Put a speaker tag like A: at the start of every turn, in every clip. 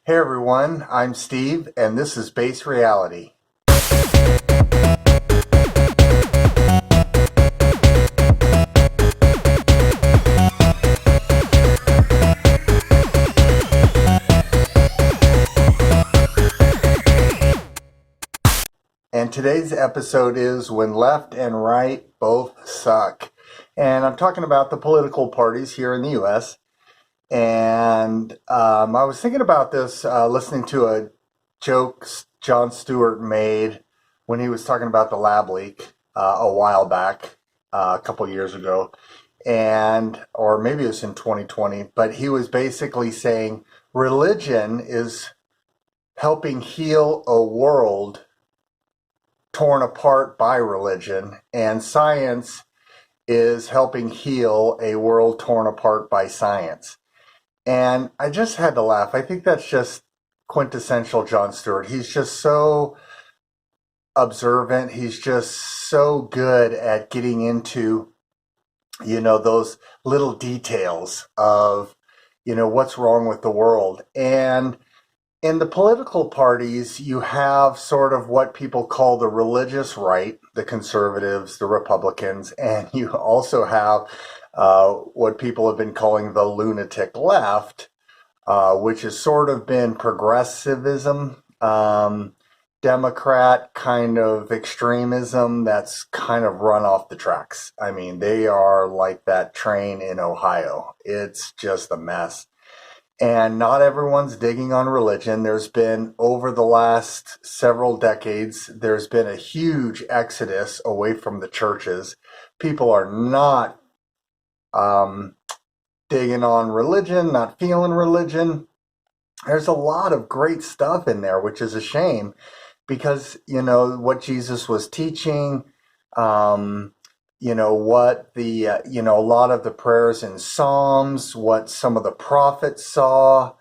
A: Hey everyone, I'm Steve, and this is Base Reality. And today's episode is When Left and Right Both Suck. And I'm talking about the political parties here in the US. And I was thinking about this listening to a joke Jon Stewart made when he was talking about the lab leak a while back, a couple years ago, and or maybe it was in 2020. But he was basically saying religion is helping heal a world torn apart by religion, and science is helping heal a world torn apart by science. And I just had to laugh. I think that's just quintessential Jon Stewart. He's just so observant. He's just so good at getting into, those little details of, what's wrong with the world. And in the political parties, you have sort of what people call the religious right, the conservatives, the Republicans, and you also have what people have been calling the lunatic left, which has sort of been progressivism, Democrat kind of extremism that's kind of run off the tracks. I mean, they are like that train in Ohio. It's just a mess. And not everyone's digging on religion. There's been, over the last several decades, there's been a huge exodus away from the churches. People are not digging on religion, not feeling religion. There's a lot of great stuff in there, which is a shame because, what Jesus was teaching, what the, a lot of the prayers in Psalms, what some of the prophets saw,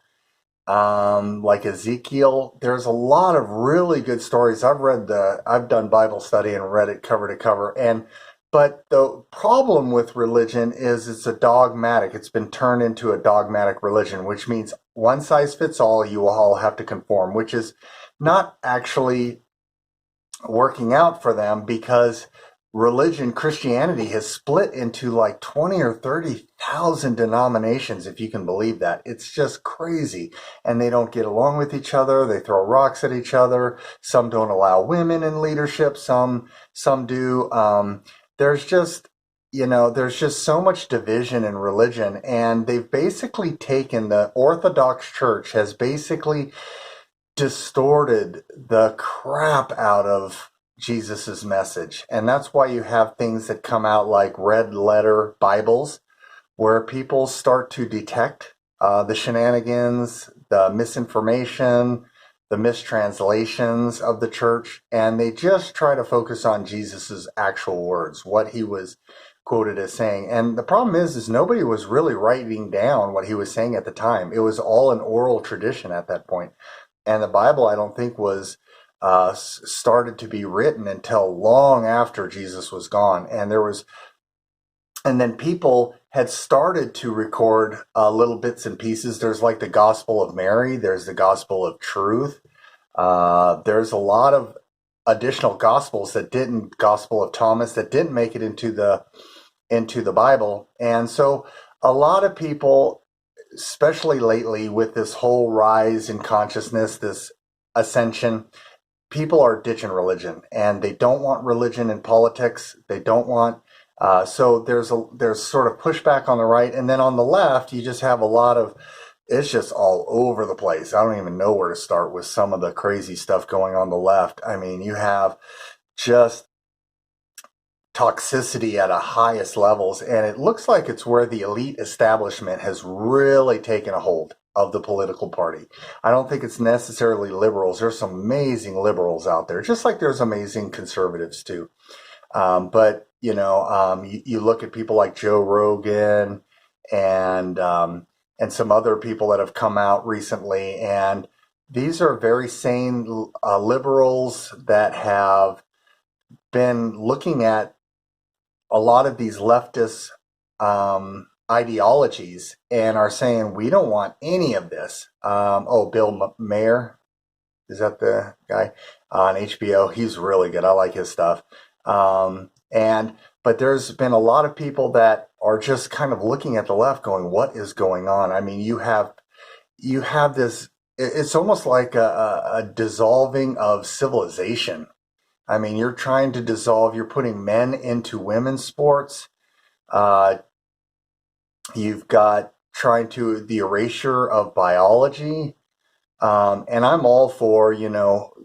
A: like Ezekiel. There's a lot of really good stories. I've done Bible study and read it cover to cover. But the problem with religion is it's a dogmatic. It's been turned into a dogmatic religion, which means one size fits all. You will all have to conform, which is not actually working out for them because Christianity has split into like 20 or 30,000 denominations, if you can believe that. It's just crazy. And they don't get along with each other. They throw rocks at each other. Some don't allow women in leadership. Some do. There's just, there's just so much division in religion. And they've basically taken, the Orthodox Church has basically distorted the crap out of Jesus's message. And that's why you have things that come out like red letter Bibles, where people start to detect the shenanigans, the misinformation, the mistranslations of the church, and they just try to focus on Jesus's actual words, what he was quoted as saying. And the problem is nobody was really writing down what he was saying at the time. It was all an oral tradition at that point. And the Bible, I don't think, was started to be written until long after Jesus was gone. And then people had started to record little bits and pieces. There's like the Gospel of Mary. There's the Gospel of Truth. There's a lot of additional Gospels Gospel of Thomas that didn't make it into the Bible. And so a lot of people, especially lately with this whole rise in consciousness, this ascension, people are ditching religion, and they don't want religion in politics. They don't want. So there's sort of pushback on the right, and then on the left, you just have a lot of. It's just all over the place. I don't even know where to start with some of the crazy stuff going on the left. I mean, you have just toxicity at a highest levels, and it looks like it's where the elite establishment has really taken a hold of the political party. I don't think it's necessarily liberals. There's some amazing liberals out there, just like there's amazing conservatives too. But you look at people like Joe Rogan and some other people that have come out recently, and these are very sane liberals that have been looking at a lot of these leftist ideologies and are saying we don't want any of this. Bill Mayer, is that the guy on HBO? He's really good. I like his stuff. And but there's been a lot of people that are just kind of looking at the left, going, "What is going on?" I mean, you have this. It's almost like a dissolving of civilization. I mean, you're trying to dissolve. You're putting men into women's sports. Uh, you've got trying to the erasure of biology. And I'm all for,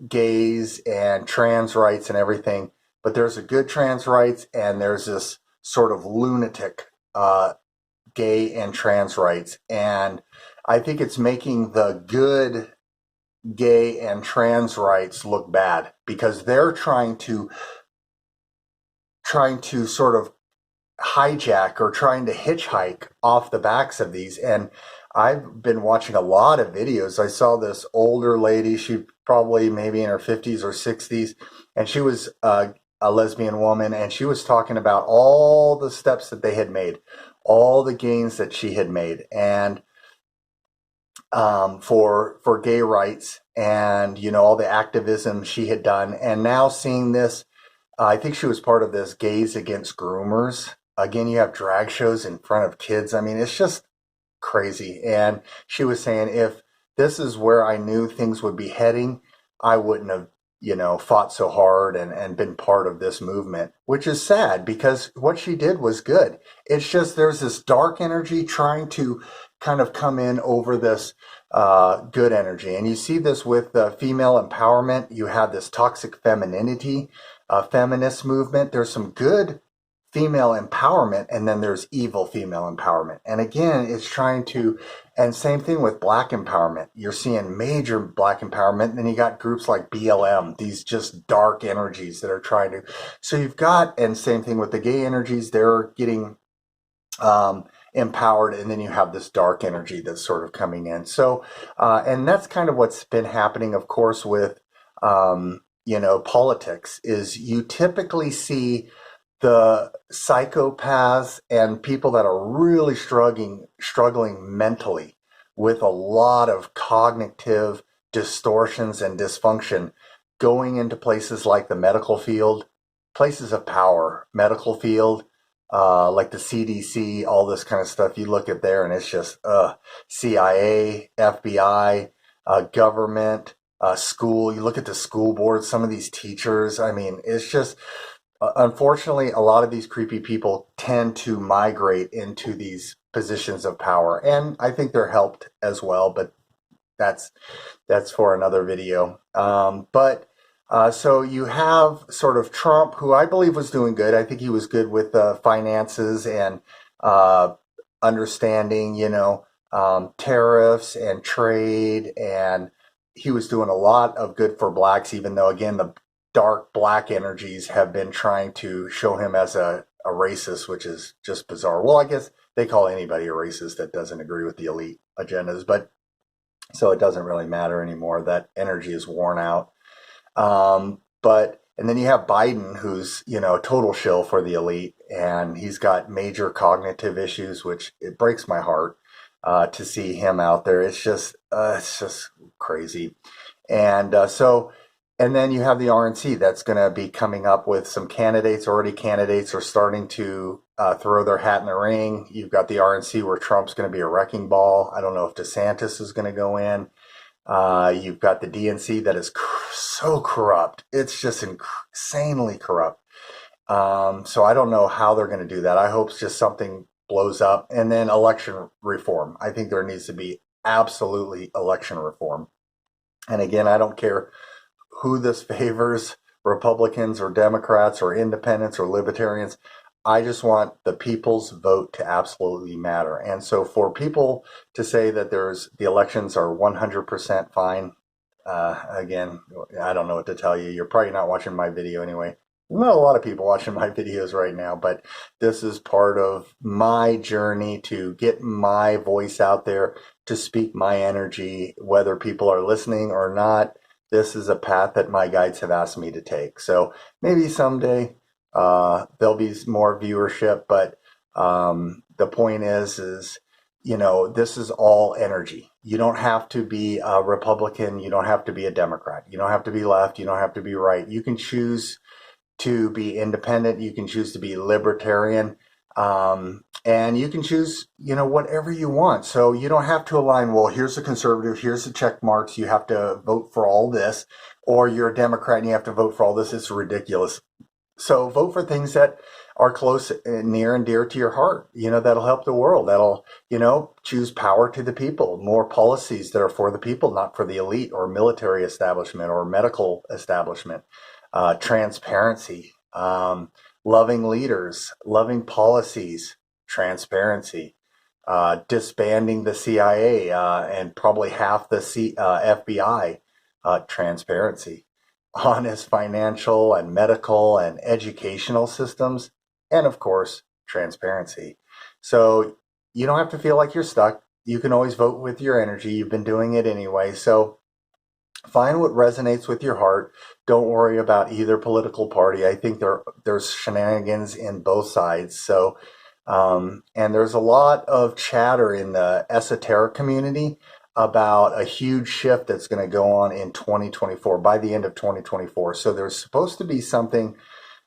A: gays and trans rights and everything, but there's a good trans rights and there's this sort of lunatic gay and trans rights. And I think it's making the good gay and trans rights look bad because they're trying to sort of hijack or trying to hitchhike off the backs of these. And I've been watching a lot of videos. I saw this older lady, she probably maybe in her 50s or 60s, and she was a lesbian woman, and she was talking about all the steps that they had made, all the gains that she had made, and for gay rights, and all the activism she had done, and now seeing this. I think she was part of this Gays Against Groomers. Again, you have drag shows in front of kids. I mean, it's just crazy. And she was saying, if this is where I knew things would be heading, I wouldn't have, fought so hard and been part of this movement, which is sad because what she did was good. It's just there's this dark energy trying to kind of come in over this good energy. And you see this with female empowerment. You have this toxic femininity, feminist movement. There's some good female empowerment, and then there's evil female empowerment. And again, it's trying to, and same thing with black empowerment. You're seeing major black empowerment, and then you got groups like BLM, these just dark energies that are trying to. So you've got, and same thing with the gay energies, they're getting empowered, and then you have this dark energy that's sort of coming in. So, and that's kind of what's been happening, of course, with, politics, is you typically see the psychopaths and people that are really struggling mentally with a lot of cognitive distortions and dysfunction going into places like the medical field, places of power, medical field, like the CDC, all this kind of stuff. You look at there and it's just CIA, FBI, government, school. You look at the school board, some of these teachers. I mean, it's just unfortunately, a lot of these creepy people tend to migrate into these positions of power, and I think they're helped as well. But that's that's for another video. But so you have sort of Trump, who I believe was doing good. I think he was good with finances and uh, understanding, tariffs and trade, and he was doing a lot of good for blacks. Even though, again, the dark black energies have been trying to show him as a racist, which is just bizarre. Well, I guess they call anybody a racist that doesn't agree with the elite agendas, but so it doesn't really matter anymore. That energy is worn out. But and then you have Biden, who's a total shill for the elite, and he's got major cognitive issues, which it breaks my heart to see him out there. It's just crazy, and and then you have the RNC that's going to be coming up with some candidates. Already, candidates are starting to throw their hat in the ring. You've got the RNC where Trump's going to be a wrecking ball. I don't know if DeSantis is going to go in. You've got the DNC that is so corrupt. It's just insanely corrupt. So I don't know how they're going to do that. I hope it's just something blows up. And then election reform. I think there needs to be absolutely election reform. And again, I don't care who this favors, Republicans or Democrats or independents or libertarians. I just want the people's vote to absolutely matter. And so for people to say that the elections are 100% fine, again, I don't know what to tell you. You're probably not watching my video anyway. Not a lot of people watching my videos right now, but this is part of my journey to get my voice out there, to speak my energy, whether people are listening or not. This is a path that my guides have asked me to take. So maybe someday there'll be more viewership, but the point is, this is all energy. You don't have to be a Republican. You don't have to be a Democrat. You don't have to be left. You don't have to be right. You can choose to be independent. You can choose to be libertarian. And you can choose, whatever you want. So you don't have to align, well, here's a conservative, here's the check marks. You have to vote for all this, or you're a Democrat and you have to vote for all this. It's ridiculous. So vote for things that are close and near and dear to your heart, that'll help the world. That'll, choose power to the people, more policies that are for the people, not for the elite or military establishment or medical establishment. Transparency, loving leaders, loving policies, transparency, disbanding the CIA and probably half the FBI, transparency, honest financial and medical and educational systems, and of course, transparency. So you don't have to feel like you're stuck. You can always vote with your energy. You've been doing it anyway. So find what resonates with your heart. Don't worry about either political party. I think there's shenanigans in both sides. So, and there's a lot of chatter in the esoteric community about a huge shift that's going to go on in 2024, by the end of 2024. So there's supposed to be something,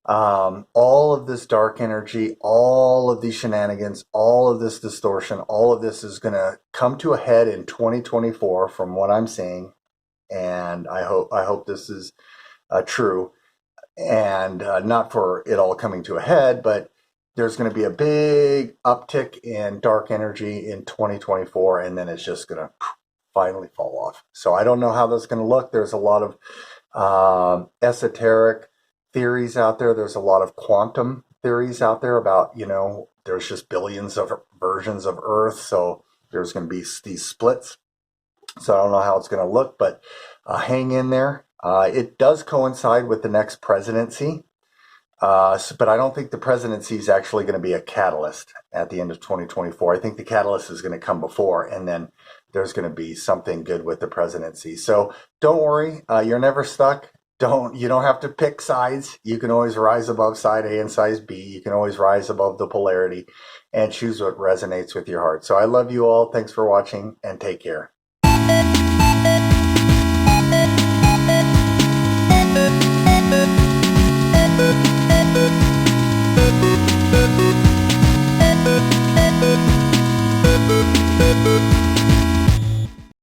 A: all of this dark energy, all of these shenanigans, all of this distortion, all of this is going to come to a head in 2024 from what I'm seeing. And I hope this is true, and not for it all coming to a head, but there's going to be a big uptick in dark energy in 2024, and then it's just going to finally fall off. So I don't know how that's going to look. There's a lot of esoteric theories out there. There's a lot of quantum theories out there about, there's just billions of versions of Earth. So there's going to be these splits. So I don't know how it's going to look, but hang in there. It does coincide with the next presidency, but I don't think the presidency is actually going to be a catalyst at the end of 2024. I think the catalyst is going to come before, and then there's going to be something good with the presidency. So don't worry, you're never stuck. You don't have to pick sides. You can always rise above side A and side B. You can always rise above the polarity and choose what resonates with your heart. So I love you all. Thanks for watching, and take care.